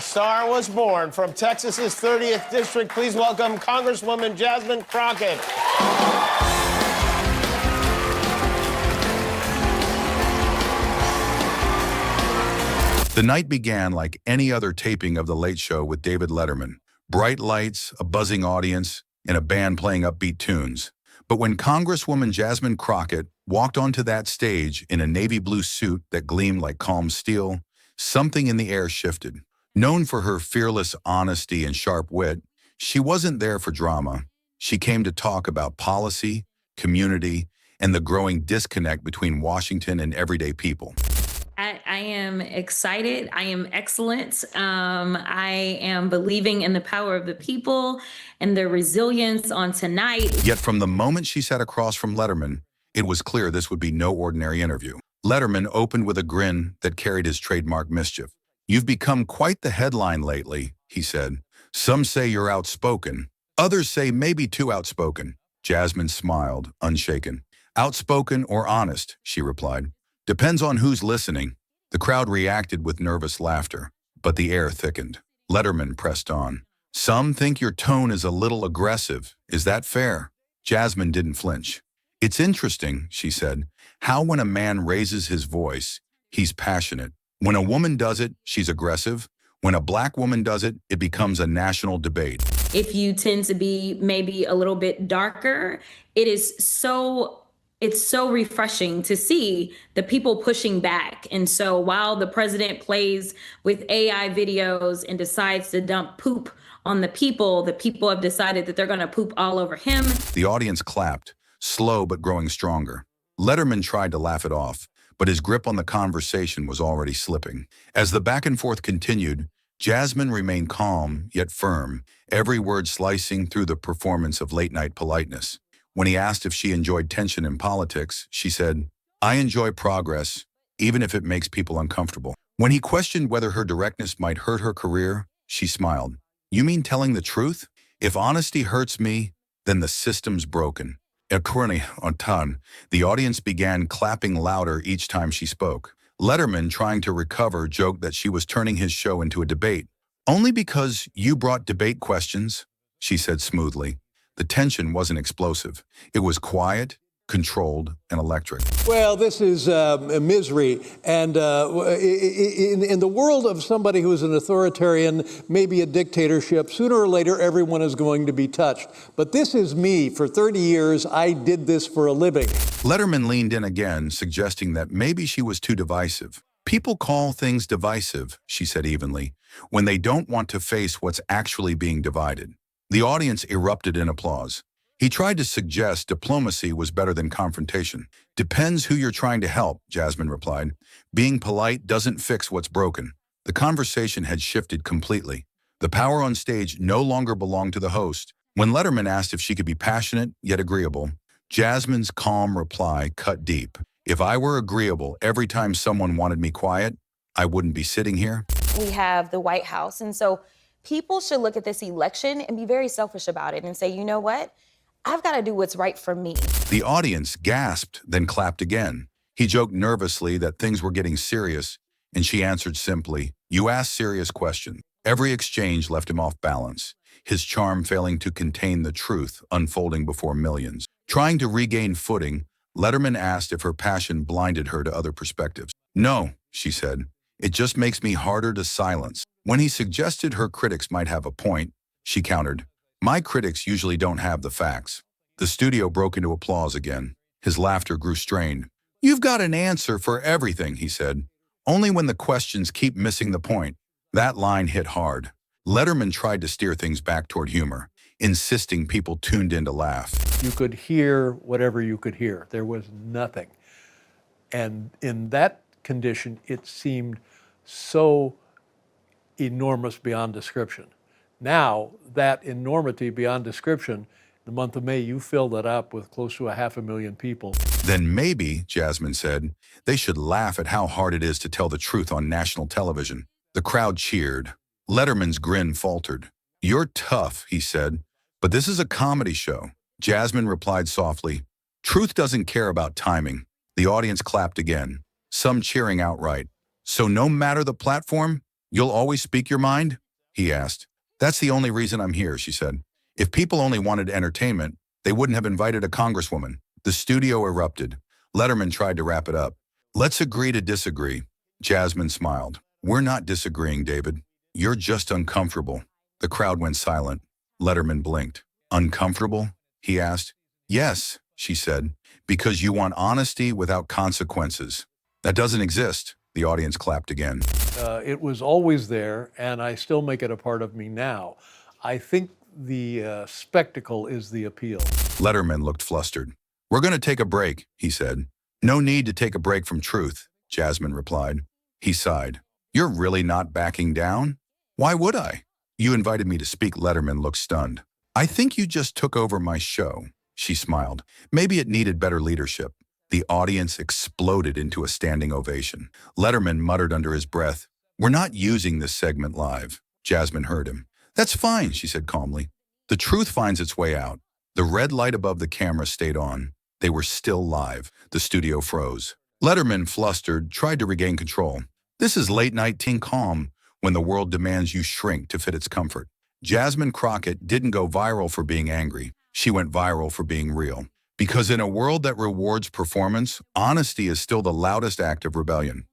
Star was born from Texas's 30th district. Please welcome Congresswoman Jasmine Crockett. The night began like any other taping of The Late Show with David Letterman. Bright lights, a buzzing audience, and a band playing upbeat tunes. But when Congresswoman Jasmine Crockett walked onto that stage in a navy blue suit that gleamed like calm steel, something in the air shifted. Known for her fearless honesty and sharp wit, she wasn't there for drama. She came to talk about policy, community, and the growing disconnect between Washington and everyday people. I am excited. I am excellent. I am believing in the power of the people and their resilience on tonight. Yet from the moment she sat across from Letterman, it was clear this would be no ordinary interview. Letterman opened with a grin that carried his trademark mischief. "You've become quite the headline lately," he said. "Some say you're outspoken. Others say maybe too outspoken." Jasmine smiled, unshaken. "Outspoken or honest," she replied. "Depends on who's listening." The crowd reacted with nervous laughter, but the air thickened. Letterman pressed on. "Some think your tone is a little aggressive. Is that fair?" Jasmine didn't flinch. "It's interesting," she said, "how when a man raises his voice, he's passionate. When a woman does it, she's aggressive. When a black woman does it, it becomes a national debate." If you tend to be maybe a little bit darker, it's so refreshing to see the people pushing back. And so while the president plays with AI videos and decides to dump poop on the people have decided that they're going to poop all over him. The audience clapped, slow but growing stronger. Letterman tried to laugh it off, but his grip on the conversation was already slipping. As the back and forth continued, Jasmine remained calm yet firm, every word slicing through the performance of late-night politeness. When he asked if she enjoyed tension in politics, she said, "I enjoy progress, even if it makes people uncomfortable." When he questioned whether her directness might hurt her career, she smiled. "You mean telling the truth? If honesty hurts me, then the system's broken." According on ton, the audience began clapping louder each time she spoke. Letterman, trying to recover, joked that she was turning his show into a debate. "Only because you brought debate questions," she said smoothly. The tension wasn't explosive. It was quiet, controlled, and electric. Well, this is misery. And in the world of somebody who is an authoritarian, maybe a dictatorship, sooner or later, everyone is going to be touched. But this is me. For 30 years, I did this for a living. Letterman leaned in again, suggesting that maybe she was too divisive. "People call things divisive," she said evenly, "when they don't want to face what's actually being divided." The audience erupted in applause. He tried to suggest diplomacy was better than confrontation. "Depends who you're trying to help," Jasmine replied. "Being polite doesn't fix what's broken." The conversation had shifted completely. The power on stage no longer belonged to the host. When Letterman asked if she could be passionate yet agreeable, Jasmine's calm reply cut deep. "If I were agreeable every time someone wanted me quiet, I wouldn't be sitting here." We have the White House, and so people should look at this election and be very selfish about it and say, you know what? I've got to do what's right for me. The audience gasped, then clapped again. He joked nervously that things were getting serious, and she answered simply, "You ask serious questions." Every exchange left him off balance, his charm failing to contain the truth unfolding before millions. Trying to regain footing, Letterman asked if her passion blinded her to other perspectives. "No," she said. "It just makes me harder to silence." When he suggested her critics might have a point, she countered, "My critics usually don't have the facts." The studio broke into applause again. His laughter grew strained. "You've got an answer for everything," he said. "Only when the questions keep missing the point." That line hit hard. Letterman tried to steer things back toward humor, insisting people tuned in to laugh. You could hear whatever you could hear. There was nothing. And in that condition, it seemed so enormous beyond description. Now, that enormity beyond description, the month of May, you filled it up with close to 500,000 people. "Then maybe," Jasmine said, "they should laugh at how hard it is to tell the truth on national television." The crowd cheered. Letterman's grin faltered. "You're tough," he said, "but this is a comedy show." Jasmine replied softly, "Truth doesn't care about timing." The audience clapped again, some cheering outright. "So no matter the platform, You'll always speak your mind? He asked. That's the only reason I'm here, she said. If people only wanted entertainment, they wouldn't have invited a congresswoman. The studio erupted. Letterman tried to wrap it up. Let's agree to disagree. Jasmine smiled. We're not disagreeing, David. You're just uncomfortable. The crowd went silent. Letterman blinked. Uncomfortable? He asked. Yes, she said, because you want honesty without consequences. That doesn't exist. The audience clapped again. It was always there, and I still make it a part of me now. I think the spectacle is the appeal. Letterman looked flustered. We're going to take a break, he said. No need to take a break from truth, Jasmine replied. He sighed. You're really not backing down? Why would I? You invited me to speak. Letterman looked stunned. I think you just took over my show, she smiled. Maybe it needed better leadership. The audience exploded into a standing ovation. Letterman muttered under his breath, We're not using this segment live. Jasmine heard him. That's fine, she said calmly. The truth finds its way out. The red light above the camera stayed on. They were still live. The studio froze. Letterman, flustered, tried to regain control. This is late night teen calm when the world demands you shrink to fit its comfort. Jasmine Crockett didn't go viral for being angry. She went viral for being real. Because in a world that rewards performance, honesty is still the loudest act of rebellion.